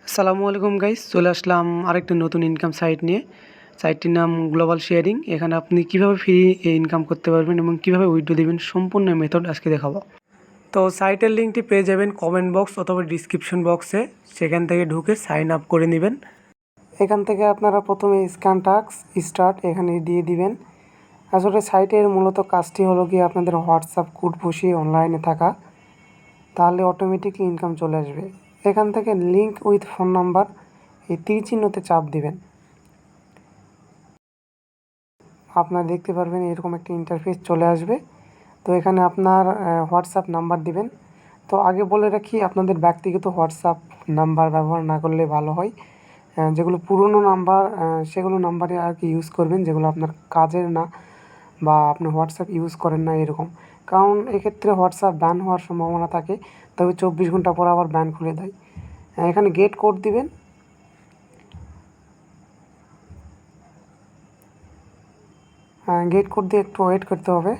আসসালামু আলাইকুম গাইস, চলে আসলাম আরেকটি নতুন ইনকাম সাইট নিয়ে। সাইটটির নাম গ্লোবাল শেয়ারিং। এখানে আপনি কিভাবে ফ্রি ইনকাম করতে পারবেন এবং কিভাবে উইথড্র দিবেন সম্পূর্ণ মেথড আজকে দেখাবো। তো সাইটের লিঙ্কটি পেয়ে যাবেন কমেন্ট বক্স অথবা ডিসক্রিপশন বক্সে, সেখান থেকে ঢুকে সাইন আপ করে নেবেন। এখান থেকে আপনারা প্রথমে স্ক্যান টাস্ক স্টার্ট এখানে দিয়ে দিবেন। আসলে সাইটের মূলত কাজটি হলো কি আপনাদের হোয়াটসঅ্যাপ কোড বসিয়ে অনলাইনে থাকা, তাহলে অটোমেটিকলি ইনকাম চলে আসবে। এখান থেকে লিঙ্ক উইথ ফোন নাম্বার এই তীর চিহ্নতে চাপ দিবেন। আপনারা দেখতে পারবেন এরকম একটা ইন্টারফেস চলে আসবে। তো এখানে আপনার হোয়াটসঅ্যাপ নাম্বার দিবেন। তো আগে বলে রাখি, আপনাদের ব্যক্তিগত হোয়াটসঅ্যাপ নাম্বার ব্যবহার না করলে ভালো হয়। যেগুলো পুরনো নাম্বার সেগুলো নাম্বারে আর কি ইউজ করবেন, যেগুলো আপনার কাজের না বা আপনি হোয়াটসঅ্যাপ ইউজ করেন না এরকম। কারণ এক্ষেত্রে হোয়াটসঅ্যাপ ব্যান হওয়ার সম্ভাবনা থাকে, তবে 24 ঘন্টা পর আবার ব্যান খুলে দেয়। এখানে গেট কোড দিবেন। গেট কোড দিয়ে একটু ওয়েট করতে হবে।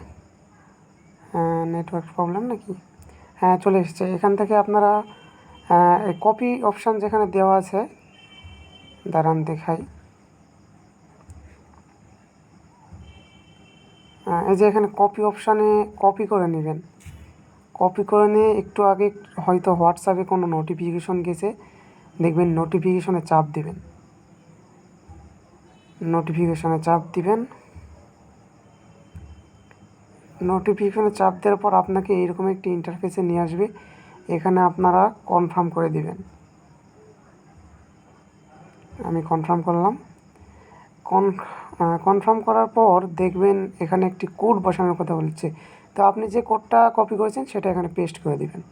নেটওয়ার্ক প্রবলেম নাকি? হ্যাঁ, চলে এসেছে। এখান থেকে আপনারা কপি অপশান যেখানে দেওয়া আছে, দাঁড়ান দেখাই। এই যে এখানে কপি অপশানে কপি করে নেবেন। কপি করে নিয়ে একটু আগে হয়তো হোয়াটসঅ্যাপে কোনো নোটিফিকেশন গেছে, দেখবেন নোটিফিকেশনে চাপ দিবেন। নোটিফিকেশনে চাপ দেওয়ার পর আপনাকে এইরকম একটি ইন্টারফেসে নিয়ে আসবে। এখানে আপনারা কনফার্ম করে দিবেন। আমি কনফার্ম করলাম। কনফার্ম করার পর দেখবেন এখানে একটি কোড বসানোর কথা বলছে। তো আপনি যে কোডটা কপি করেছেন সেটা এখানে পেস্ট করে দিবেন।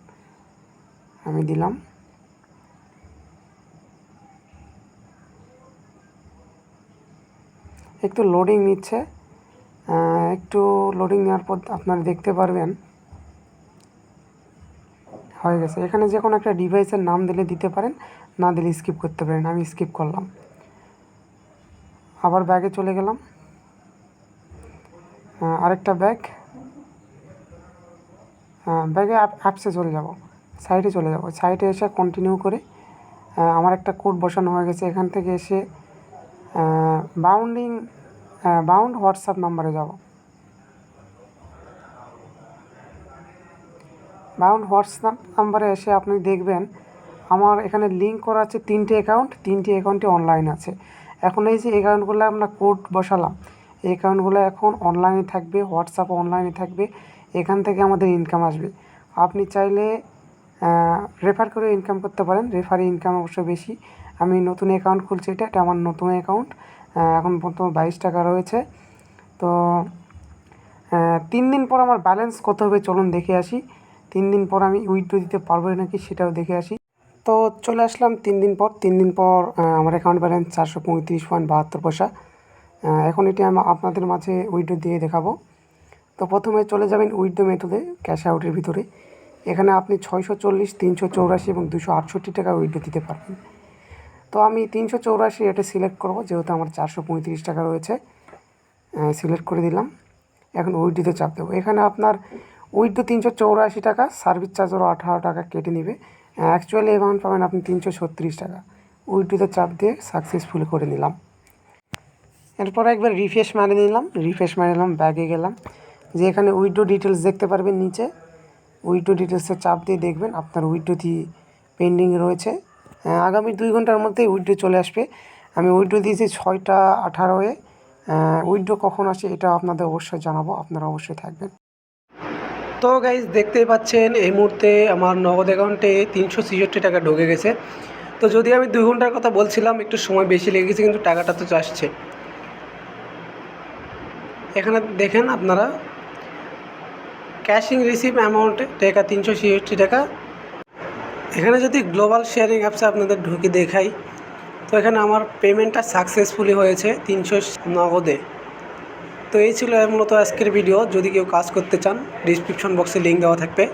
আমি দিলাম। একটু লোডিং নিচ্ছে। একটু লোডিং নেওয়ার পর আপনারা দেখতে পারবেন হয়ে গেছে। এখানে যে কোনো একটা ডিভাইসের নাম দিলে দিতে পারেন, না দিলে স্কিপ করতে পারেন। আমি স্কিপ করলাম। আবার ব্যাগে চলে গেলাম। আরেকটা ব্যাগে অ্যাপসে চলে যাব, সাইটে চলে যাব। সাইটে এসে কন্টিনিউ করে আমার একটা কোড বসানো হয়ে গেছে। এখান থেকে এসে বাউন্ড হোয়াটসঅ্যাপ নাম্বারে যাব। বাউন্ড হোয়াটসঅ্যাপ নাম্বারে এসে আপনি দেখবেন আমার এখানে লিঙ্ক করা আছে 3টে অ্যাকাউন্ট। 3টে অ্যাকাউন্টে অনলাইন আছে। এখন এই যে অ্যাকাউন্টগুলো আমরা কোড বসালাম, এই অ্যাকাউন্টগুলো এখন অনলাইনে থাকবে, হোয়াটসঅ্যাপ অনলাইনে থাকবে। এখান থেকে আমাদের ইনকাম আসবে। আপনি চাইলে রেফার করে ইনকাম করতে পারেন। রেফারে ইনকাম অবশ্য বেশি। আমি নতুন অ্যাকাউন্ট খুলছি, এটা আমার নতুন অ্যাকাউন্ট। এখন পর্যন্ত 22 টাকা রয়েছে। তো 3 দিন পর আমার ব্যালেন্স কত হবে চলুন দেখে আসি। 3 দিন পর আমি উইথড্র দিতে পারবো নাকি সেটাও দেখে আসি। তো চলে আসলাম 3 দিন পর। 3 দিন পর আমার অ্যাকাউন্ট ব্যালেন্স 435.72 পয়সা। এখন এটি আমি আপনাদের মাঝে উইথড্র দিয়ে দেখাবো। তো প্রথমে চলে যাবেন উইথড্র মেথডে, ক্যাশ আউটের ভিতরে। এখানে আপনি 640, 384 এবং 268 টাকা উইথড্র দিতে পারবেন। তো আমি 384 এটা সিলেক্ট করব, যেহেতু আমার 435 টাকা রয়েছে। সিলেক্ট করে দিলাম। এখন উইথড্রতে চাপ দেবো। এখানে আপনার উইথড্র 384 টাকা, সার্ভিস চার্জ ওরা 18 টাকা কেটে নেবে। অ্যাকচুয়ালি অ্যামাউন্ট পাবেন আপনি 336 টাকা। উইথড্রতে চাপ দিয়ে সাকসেসফুল করে নিলাম। এরপর একবার রিফ্রেশ মারে নিলাম, ব্যাগে গেলাম। যে এখানে উইথড্র ডিটেলস দেখতে পারবেন নিচে। উইথড্র ডিটেলসে চাপ দিয়ে দেখবেন আপনার উইথড্রটি পেন্ডিং রয়েছে। আগামী 2 ঘন্টার মধ্যেই উইথড্র চলে আসবে। আমি উইথড্র দিয়েছি 6টা 18-এ। উইথড্র কখন আসে এটা আপনাদের অবশ্যই জানাবো, আপনারা অবশ্যই থাকবেন। তো গাইজ দেখতেই পাচ্ছেন এই মুহূর্তে আমার নগদ অ্যাকাউন্টে 366 টাকা ঢুকে গেছে। তো যদি আমি 2 ঘন্টার কথা বলছিলাম, একটু সময় বেশি লেগেছে, কিন্তু টাকাটা তো আসছে। এখানে দেখেন আপনারা ক্যাশিং রিসিভ অ্যামাউন্টে টাকা 366 টাকা। এখানে যদি গ্লোবাল শেয়ারিং অ্যাপসে আপনাদের ঢুকে দেখাই, তো এখানে আমার পেমেন্টটা সাকসেসফুলি হয়েছে 300 নগদে। তো এই ছিল মূলত আজকের ভিডিও। যদি কেউ কাজ করতে চান, ডিসক্রিপশন বক্সে লিঙ্ক দেওয়া থাকবে।